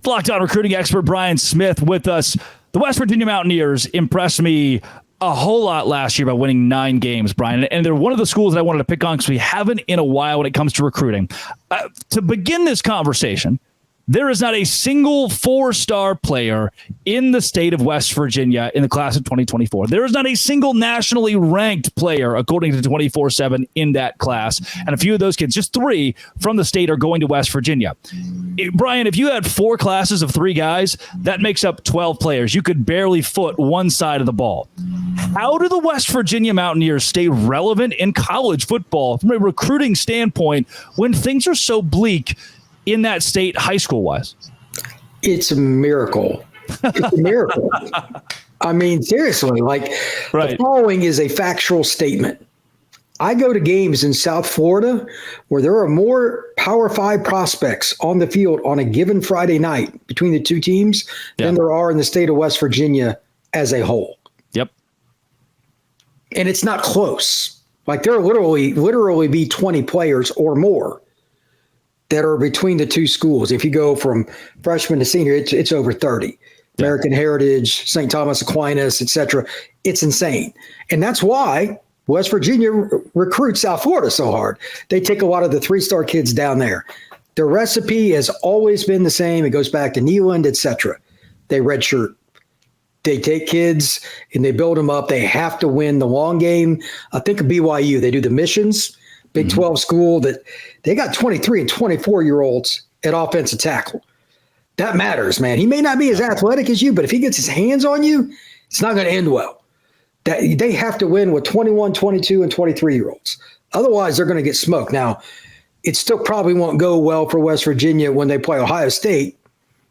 Locked On recruiting expert Brian Smith with us. The West Virginia Mountaineers impressed me a whole lot last year by winning 9 games, Brian. And they're one of the schools that I wanted to pick on because we haven't in a while when it comes to recruiting. To begin this conversation, there is not a single 4-star player in the state of West Virginia in the class of 2024. There is not a single nationally ranked player, according to 24/7, in that class. And a few of those kids, just 3 from the state, are going to West Virginia. Brian, if you had 4 classes of 3 guys, that makes up 12 players. You could barely foot one side of the ball. How do the West Virginia Mountaineers stay relevant in college football from a recruiting standpoint when things are so bleak in that state, high school wise? It's a miracle. It's a miracle. I mean, seriously, The following is a factual statement. I go to games in South Florida where there are more Power 5 prospects on the field on a given Friday night between the two teams than there are in the state of West Virginia as a whole. Yep. And it's not close. There literally be 20 players or more that are between the two schools. If you go from freshman to senior, it's over 30. American Heritage, St. Thomas Aquinas, etc. It's insane. And that's why West Virginia recruits South Florida so hard. They take a lot of the 3-star kids down there. The recipe has always been the same. It goes back to Neal, etc. They redshirt. They take kids and they build them up. They have to win the long game. I think of BYU. They do the missions. Big 12 school that they got 23 and 24-year-olds at offensive tackle. That matters, man. He may not be as athletic as you, but if he gets his hands on you, it's not going to end well. They have to win with 21, 22, and 23-year-olds. Otherwise, they're going to get smoked. Now, it still probably won't go well for West Virginia when they play Ohio State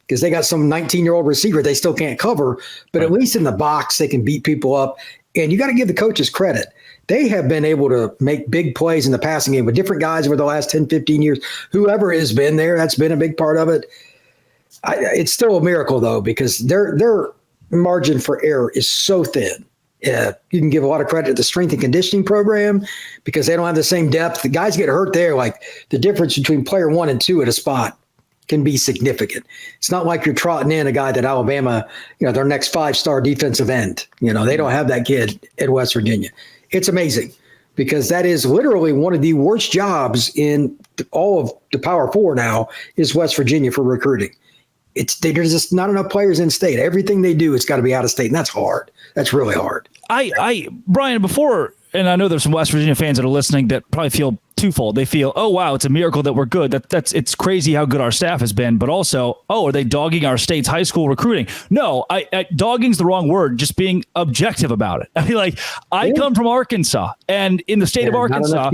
because they got some 19-year-old receiver they still can't cover. But at least in the box, they can beat people up. And you got to give the coaches credit. They have been able to make big plays in the passing game with different guys over the last 10, 15 years. Whoever has been there, that's been a big part of it. It's still a miracle, though, because their margin for error is so thin. You can give a lot of credit to the strength and conditioning program because they don't have the same depth. The guys get hurt there. The difference between player 1 and 2 at a spot can be significant. It's not like you're trotting in a guy that Alabama, their next 5-star defensive end. They don't have that kid at West Virginia. It's amazing because that is literally one of the worst jobs in all of the Power 4 now is West Virginia for recruiting. There's just not enough players in state. Everything they do, it's got to be out of state, and that's hard. That's really hard. Brian, before, and I know there's some West Virginia fans that are listening that probably feel twofold. They feel, oh, wow, it's a miracle that we're good. It's crazy how good our staff has been. But also, are they dogging our state's high school recruiting? No, dogging's the wrong word. Just being objective about it. I mean, I come from Arkansas, and in the state of Arkansas,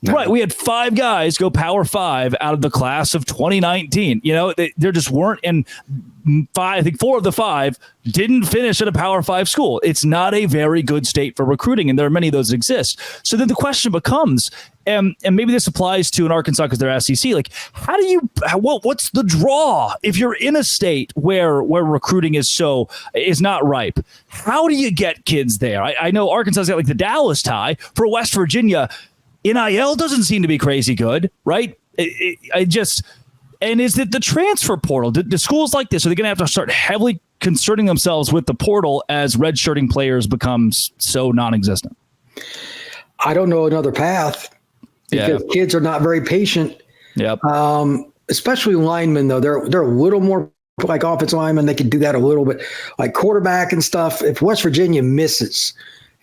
right, we had 5 guys go Power 5 out of the class of 2019. There just weren't, and 4 of the 5 didn't finish at a Power 5 school. It's not a very good state for recruiting, and there are many of those that exist. So then the question becomes, and maybe this applies to an Arkansas because they're SEC. What's the draw if you're in a state where recruiting is not ripe? How do you get kids there? I know Arkansas's got the Dallas tie. For West Virginia, NIL doesn't seem to be crazy good, right? And is it the transfer portal? Do schools like this, are they going to have to start heavily concerning themselves with the portal as redshirting players becomes so non-existent? I don't know another path. Because kids are not very patient. Yep. Especially linemen, though. They're a little more like offensive linemen. They can do that a little bit. Like quarterback and stuff. If West Virginia misses,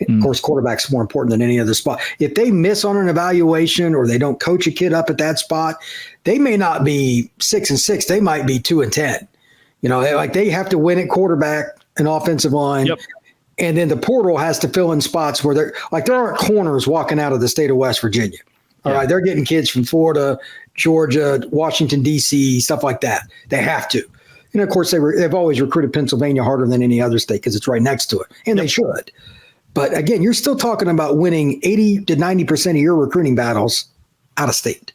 of course, quarterback's more important than any other spot. If they miss on an evaluation or they don't coach a kid up at that spot, they may not be 6-6. They might be 2-10. They have to win at quarterback and offensive line. Yep. And then the portal has to fill in spots where there aren't corners walking out of the state of West Virginia. All right, they're getting kids from Florida, Georgia, Washington, D.C., stuff like that. They have to. And, of course, they've always recruited Pennsylvania harder than any other state because it's right next to it, and they should. But, again, you're still talking about winning 80 to 90% of your recruiting battles out of state.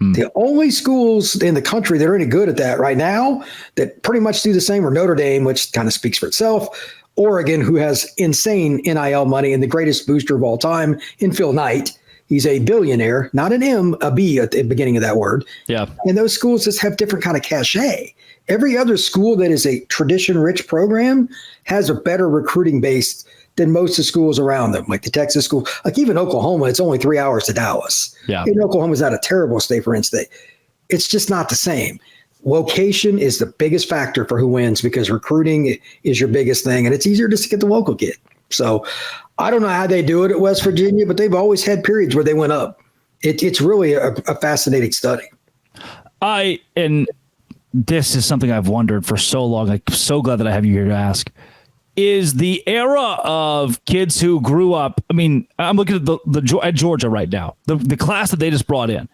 The only schools in the country that are any good at that right now that pretty much do the same are Notre Dame, which kind of speaks for itself, Oregon, who has insane NIL money and the greatest booster of all time in Phil Knight. He's a billionaire, not an M, a B at the beginning of that word. Yeah. And those schools just have different kind of cachet. Every other school that is a tradition-rich program has a better recruiting base than most of the schools around them, like the Texas school. Like even Oklahoma, it's only 3 hours to Dallas. Yeah. And Oklahoma's not a terrible state for in-state. It's just not the same. Location is the biggest factor for who wins because recruiting is your biggest thing, and it's easier just to get the local kid. So I don't know how they do it at West Virginia, but they've always had periods where they went up. It's really a fascinating study. And this is something I've wondered for so long. I'm so glad that I have you here to ask. Is the era of kids who grew up, I mean, I'm looking at at Georgia right now, the class that they just brought in.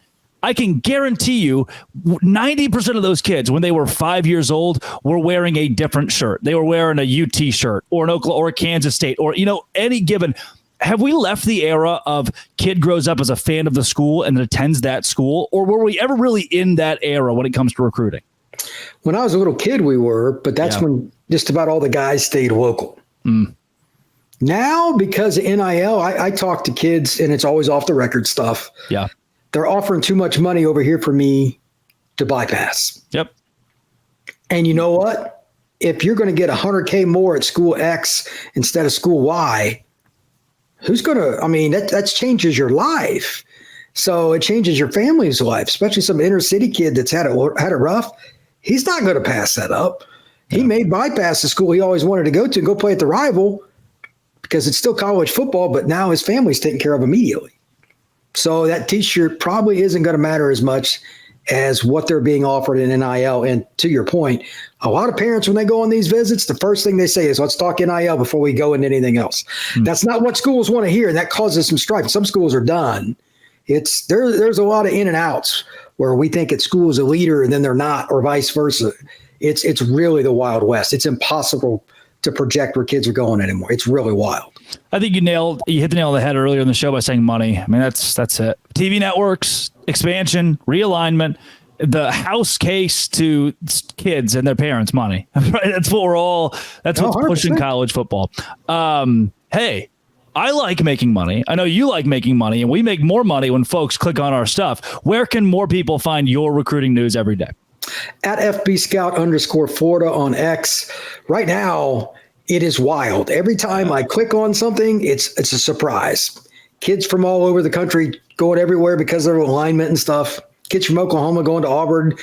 I can guarantee you 90% of those kids, when they were 5 years old, were wearing a different shirt. They were wearing a UT shirt or an Oklahoma or a Kansas State or, any given. Have we left the era of kid grows up as a fan of the school and then attends that school? Or were we ever really in that era when it comes to recruiting? When I was a little kid, we were, but that's when just about all the guys stayed local. Now, because of NIL, I talk to kids and it's always off the record stuff. Yeah. They're offering too much money over here for me to bypass. Yep. And you know what? If you're going to get $100K more at school X instead of school Y, who's going to, that changes your life. So it changes your family's life, especially some inner city kid that's had it rough. He's not going to pass that up. Yeah. He may bypass the school he always wanted to go to and go play at the rival because it's still college football, but now his family's taken care of immediately. So that T-shirt probably isn't going to matter as much as what they're being offered in NIL. And to your point, a lot of parents, when they go on these visits, the first thing they say is, let's talk NIL before we go into anything else. That's not what schools want to hear. And that causes some strife. Some schools are done. There's a lot of in and outs where we think at school is a leader and then they're not, or vice versa. It's really the Wild West. It's impossible to project where kids are going anymore. It's really wild. I think you hit the nail on the head earlier in the show by saying money. I mean, that's it. TV networks, expansion, realignment, the house case to kids and their parents' money. Right? That's what's 100%. Pushing college football. Hey, I like making money. I know you like making money, and we make more money when folks click on our stuff. Where can more people find your recruiting news every day? At FBScout_Florida on X. Right now, it is wild. Every time I click on something, it's a surprise. Kids from all over the country going everywhere because of alignment and stuff. Kids from Oklahoma going to Auburn.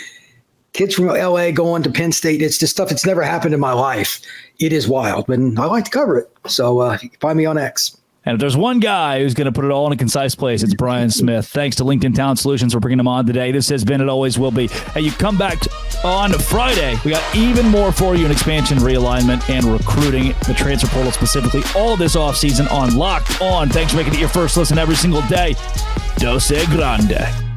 Kids from LA going to Penn State. It's just stuff that's never happened in my life. It is wild, but I like to cover it. So you can find me on X. And if there's one guy who's going to put it all in a concise place, it's Brian Smith. Thanks to LinkedIn Talent Solutions for bringing him on today. This has been, it always will be. Hey, you come back on Friday. We got even more for you in expansion, realignment, and recruiting, the transfer portal specifically. All this offseason on Locked On. Thanks for making it your first listen every single day. Dose Grande.